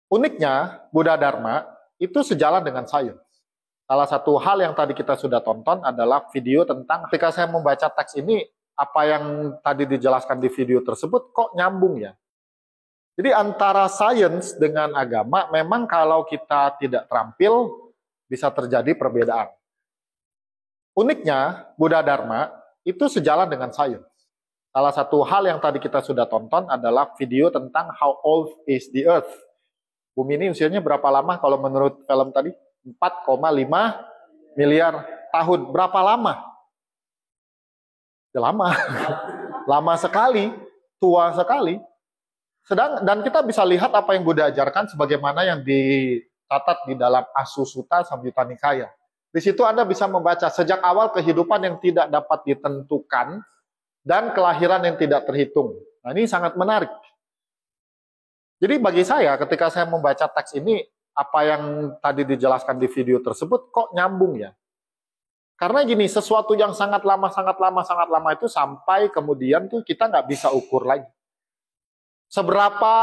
Uniknya, Buddha Dharma itu sejalan dengan sains. Salah satu hal yang tadi kita sudah tonton adalah video tentang ketika saya membaca teks ini, apa yang tadi dijelaskan di video tersebut kok nyambung ya. Jadi antara sains dengan agama, memang kalau kita tidak terampil, bisa terjadi perbedaan. Uniknya, Buddha Dharma itu sejalan dengan sains. Salah satu hal yang tadi kita sudah tonton adalah video tentang How Old is the Earth. Bumi ini usianya berapa lama kalau menurut film tadi? 4,5 miliar tahun. Berapa lama? Lama. Lama sekali, tua sekali. Dan kita bisa lihat apa yang Buddha ajarkan sebagaimana yang dicatat di dalam Asusutta Samyutta Nikaya. Di situ Anda bisa membaca sejak awal kehidupan yang tidak dapat ditentukan dan kelahiran yang tidak terhitung. Nah, ini sangat menarik. Jadi bagi saya ketika saya membaca teks ini, apa yang tadi dijelaskan di video tersebut kok nyambung ya? Karena gini, sesuatu yang sangat lama itu sampai kemudian tuh kita nggak bisa ukur lagi. Seberapa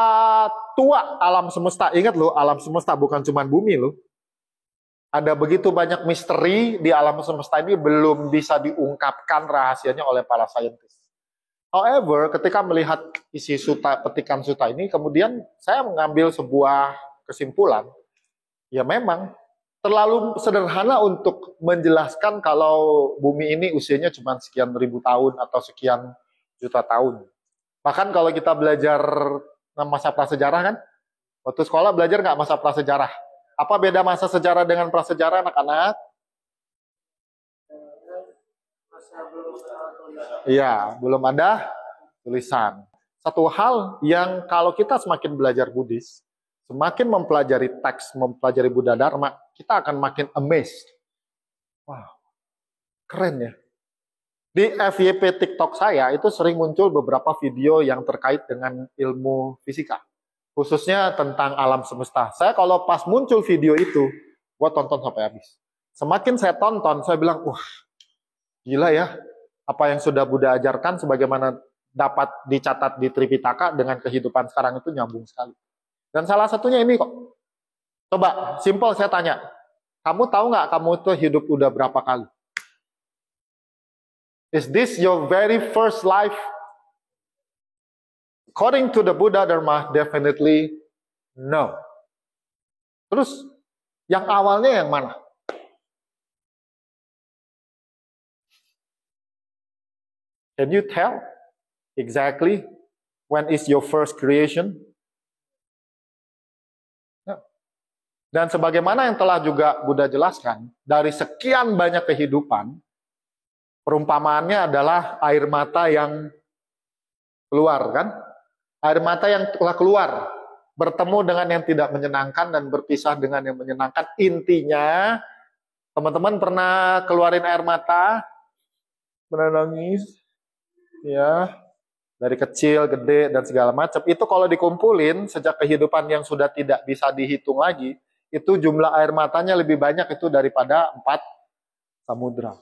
tua alam semesta? Ingat loh, alam semesta bukan cuma bumi loh. Ada begitu banyak misteri di alam semesta ini belum bisa diungkapkan rahasianya oleh para saintis. However, ketika melihat isi petikan suta ini, kemudian saya mengambil sebuah kesimpulan. Ya memang, terlalu sederhana untuk menjelaskan kalau bumi ini usianya cuma sekian ribu tahun atau sekian juta tahun. Bahkan kalau kita belajar masa prasejarah kan, waktu sekolah belajar nggak masa prasejarah? Apa beda masa sejarah dengan prasejarah anak-anak? Iya, belum ada tulisan. Satu hal yang kalau kita semakin belajar Buddhis, semakin mempelajari teks, mempelajari Buddha Dharma, kita akan makin amazed. Wow, keren ya. Di FYP TikTok saya itu sering muncul beberapa video yang terkait dengan ilmu fisika. Khususnya tentang alam semesta. Saya kalau pas muncul video itu, gua tonton sampai habis. Semakin saya tonton, saya bilang, wah, gila ya. Apa yang sudah Buddha ajarkan sebagaimana dapat dicatat di Tripitaka dengan kehidupan sekarang itu nyambung sekali. Dan salah satunya ini kok. Coba, simple saya tanya. Kamu tahu nggak kamu itu hidup udah berapa kali? Is this your very first life? According to the Buddha Dharma, definitely no. Terus, yang awalnya yang mana? Can you tell exactly when is your first creation? Dan sebagaimana yang telah juga Buddha jelaskan, dari sekian banyak kehidupan, perumpamaannya adalah air mata yang keluar, kan? Air mata yang telah keluar, bertemu dengan yang tidak menyenangkan dan berpisah dengan yang menyenangkan. Intinya, teman-teman pernah keluarin air mata, pernah nangis, ya, dari kecil, gede, dan segala macam. Itu kalau dikumpulin, sejak kehidupan yang sudah tidak bisa dihitung lagi, itu jumlah air matanya lebih banyak itu daripada 4 samudra.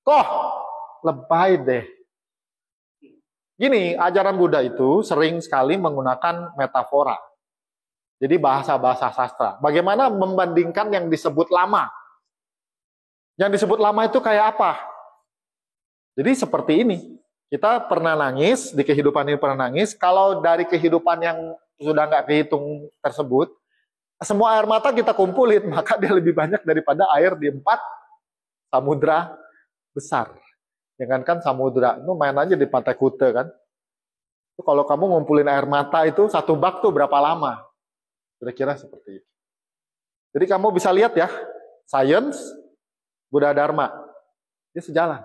Kok lebay deh. Gini, ajaran Buddha itu sering sekali menggunakan metafora. Jadi bahasa-bahasa sastra. Bagaimana membandingkan yang disebut lama? Yang disebut lama itu kayak apa? Jadi seperti ini. Kita pernah nangis, di kehidupan ini pernah nangis. Kalau dari kehidupan yang sudah nggak kehitung tersebut, semua air mata kita kumpulin, maka dia lebih banyak daripada air di 4 samudra besar. Jangankan samudra, itu main aja di Pantai Kute kan. Itu kalau kamu ngumpulin air mata itu, satu bak tuh berapa lama? Kira-kira seperti itu. Jadi kamu bisa lihat ya, Science, Buddha Dharma, dia sejalan.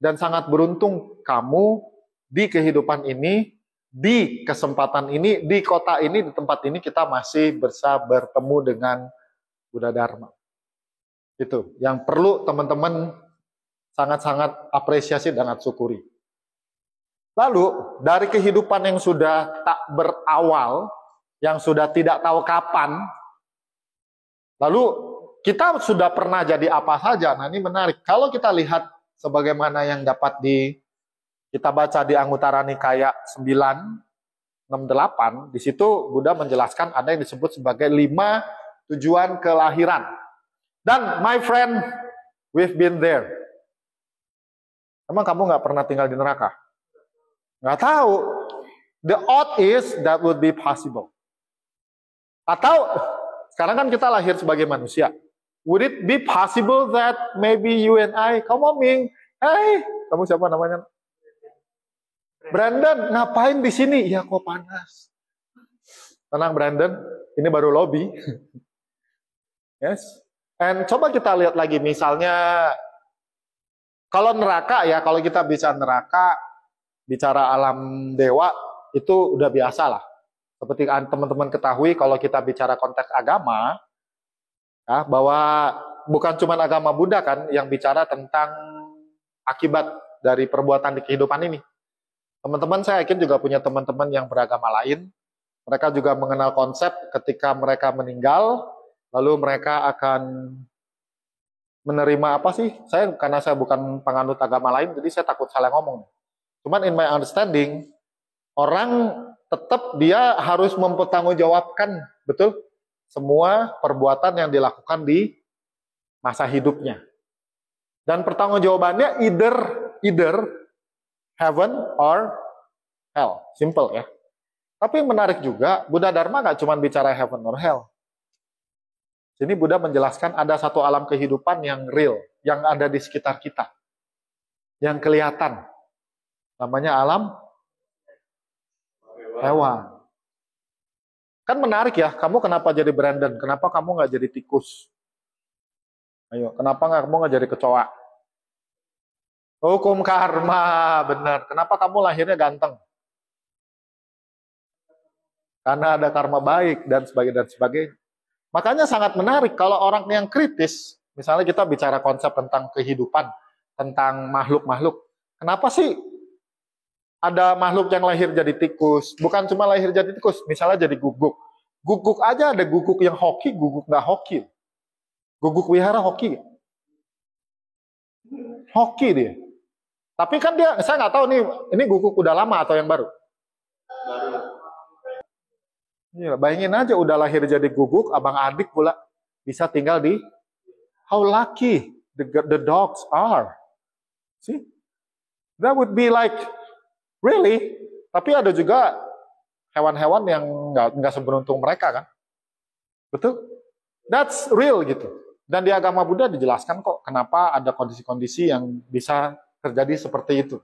Dan sangat beruntung kamu di kehidupan ini, di kesempatan ini, di kota ini, di tempat ini kita masih bisa bertemu dengan Buddha Dharma. Itu yang perlu teman-teman sangat-sangat apresiasi dan syukuri. Lalu dari kehidupan yang sudah tak berawal, yang sudah tidak tahu kapan, lalu kita sudah pernah jadi apa saja. Nah ini menarik. Kalau kita lihat sebagaimana yang dapat kita baca di Anguttara Nikaya 9, 68, di situ Buddha menjelaskan ada yang disebut sebagai 5 tujuan kelahiran. Dan my friend, we've been there. Emang kamu nggak pernah tinggal di neraka? Nggak tahu. The odd is that would be possible. Atau sekarang kan kita lahir sebagai manusia. Would it be possible that maybe you and I, come on Ming, hey, kamu siapa namanya? Brandon, ngapain di sini? Ya kok panas. Tenang Brandon, ini baru lobby. Yes. And coba kita lihat lagi, misalnya kalau neraka ya, kalau kita bicara neraka, bicara alam dewa, itu udah biasa lah. Seperti teman-teman ketahui, kalau kita bicara konteks agama, ya, bahwa bukan cuma agama Buddha kan yang bicara tentang akibat dari perbuatan di kehidupan ini. Teman-teman saya yakin juga punya teman-teman yang beragama lain. Mereka juga mengenal konsep ketika mereka meninggal, lalu mereka akan menerima apa sih? Karena saya bukan penganut agama lain, jadi saya takut salah ngomong. Cuman in my understanding, orang tetap dia harus mempertanggungjawabkan, betul? Semua perbuatan yang dilakukan di masa hidupnya. Dan pertanggungjawabannya either heaven or hell. Simple ya. Tapi menarik juga, Buddha Dharma nggak cuma bicara heaven or hell. Sini Buddha menjelaskan ada satu alam kehidupan yang real, yang ada di sekitar kita. Yang kelihatan. Namanya alam hewan. Kan menarik ya, kamu kenapa jadi Brandon? Kenapa kamu nggak jadi tikus? Ayo, kenapa kamu nggak jadi kecoa? Hukum karma, benar. Kenapa kamu lahirnya ganteng? Karena ada karma baik dan sebagainya. Makanya sangat menarik kalau orang yang kritis, misalnya kita bicara konsep tentang kehidupan, tentang makhluk-makhluk. Kenapa sih ada makhluk yang lahir jadi tikus? Bukan cuma lahir jadi tikus, misalnya jadi guguk. Guguk aja ada guguk yang hoki, guguk nggak hoki. Guguk wihara hoki. Hoki dia. Tapi kan dia, saya nggak tahu nih, ini guguk udah lama atau yang baru? Iya, bayangin aja udah lahir jadi guguk, abang adik pula bisa tinggal di, how lucky the dogs are. See? That would be like, really? Tapi ada juga hewan-hewan yang nggak seberuntung mereka kan? Betul? That's real gitu. Dan di agama Buddha dijelaskan kok kenapa ada kondisi-kondisi yang bisa terjadi seperti itu.